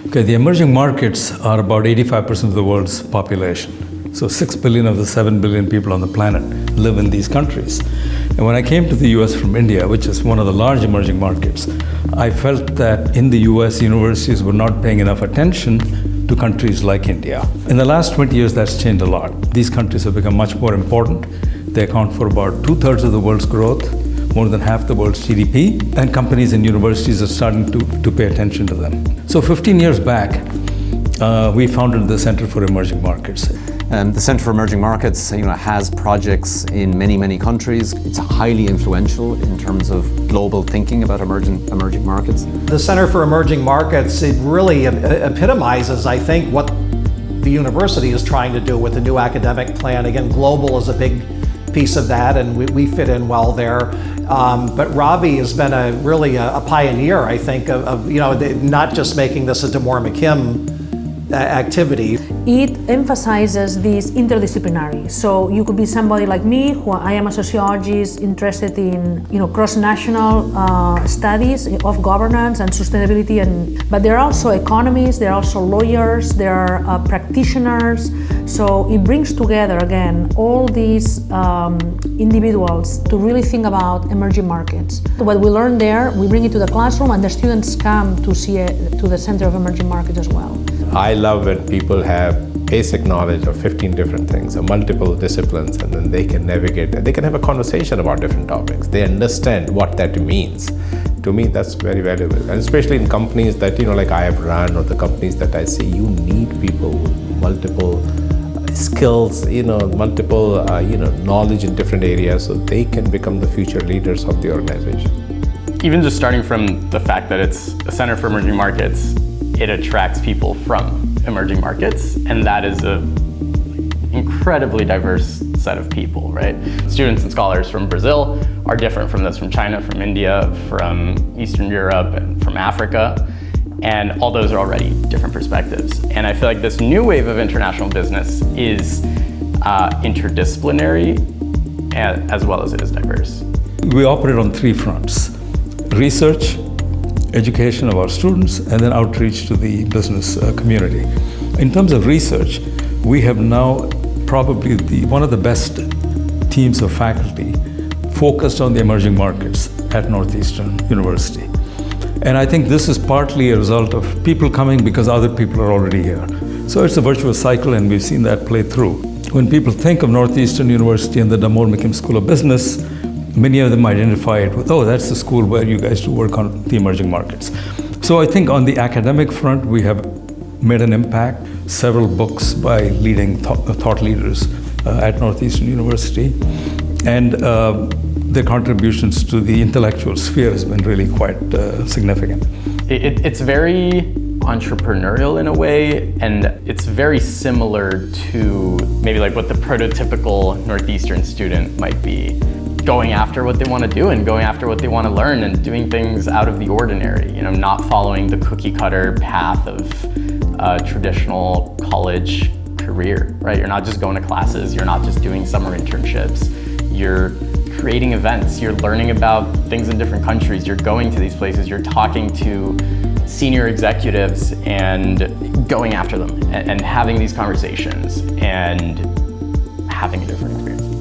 Okay, the emerging markets are about 85% of the world's population. So 6 billion of the 7 billion people on the planet live in these countries. And when I came to the US from India, which is one of the large emerging markets, I felt that in the US, universities were not paying enough attention to countries like India. In the last 20 years, that's changed a lot. These countries have become much more important. They account for about 2/3 of the world's growth, more than half the world's GDP, and companies and universities are starting to pay attention to them. So 15 years back, we founded the Center for Emerging Markets. The Center for Emerging Markets has projects in many countries. It's highly influential in terms of global thinking about emerging markets. The Center for Emerging Markets, it really epitomizes, I think, what the university is trying to do with the new academic plan. Again, global is a big piece of that, and we fit in well there. But Ravi has been really a pioneer, I think, of not just making this a Damore McKim activity. It emphasizes this interdisciplinary. So you could be somebody like me, who I am a sociologist interested in cross-national studies of governance and sustainability. But there are also economists, there are also lawyers, there are practitioners. So it brings together again all these individuals to really think about emerging markets. What we learn there, we bring it to the classroom, and the students come to see it to the Center of Emerging Markets as well. I love when people have basic knowledge of 15 different things, multiple disciplines, and then they can navigate and they can have a conversation about different topics. They understand what that means. To me, that's very valuable. And especially in companies that, like I have run, or the companies that I see, you need people with multiple skills, multiple, knowledge in different areas, so they can become the future leaders of the organization. Even just starting from the fact that it's a Center for Emerging Markets, it attracts people from emerging markets, and that is an incredibly diverse set of people, right? Students and scholars from Brazil are different from those from China, from India, from Eastern Europe, and from Africa, and all those are already different perspectives. And I feel like this new wave of international business is interdisciplinary as well as it is diverse. We operate on 3 fronts: research, education of our students, and then outreach to the business community. In terms of research, we have now probably one of the best teams of faculty focused on the emerging markets at Northeastern University. And I think this is partly a result of people coming because other people are already here. So it's a virtuous cycle, and we've seen that play through. When people think of Northeastern University and the Damore McKim School of Business, many of them identify it with, oh, that's the school where you guys do work on the emerging markets. So I think on the academic front, we have made an impact. Several books by leading thought leaders at Northeastern University. And their contributions to the intellectual sphere has been really quite significant. It's very entrepreneurial in a way, and it's very similar to maybe like what the prototypical Northeastern student might be. Going after what they want to do and going after what they want to learn and doing things out of the ordinary, not following the cookie cutter path of a traditional college career, right? You're not just going to classes, you're not just doing summer internships, you're creating events, you're learning about things in different countries, you're going to these places, you're talking to senior executives and going after them and having these conversations and having a different experience.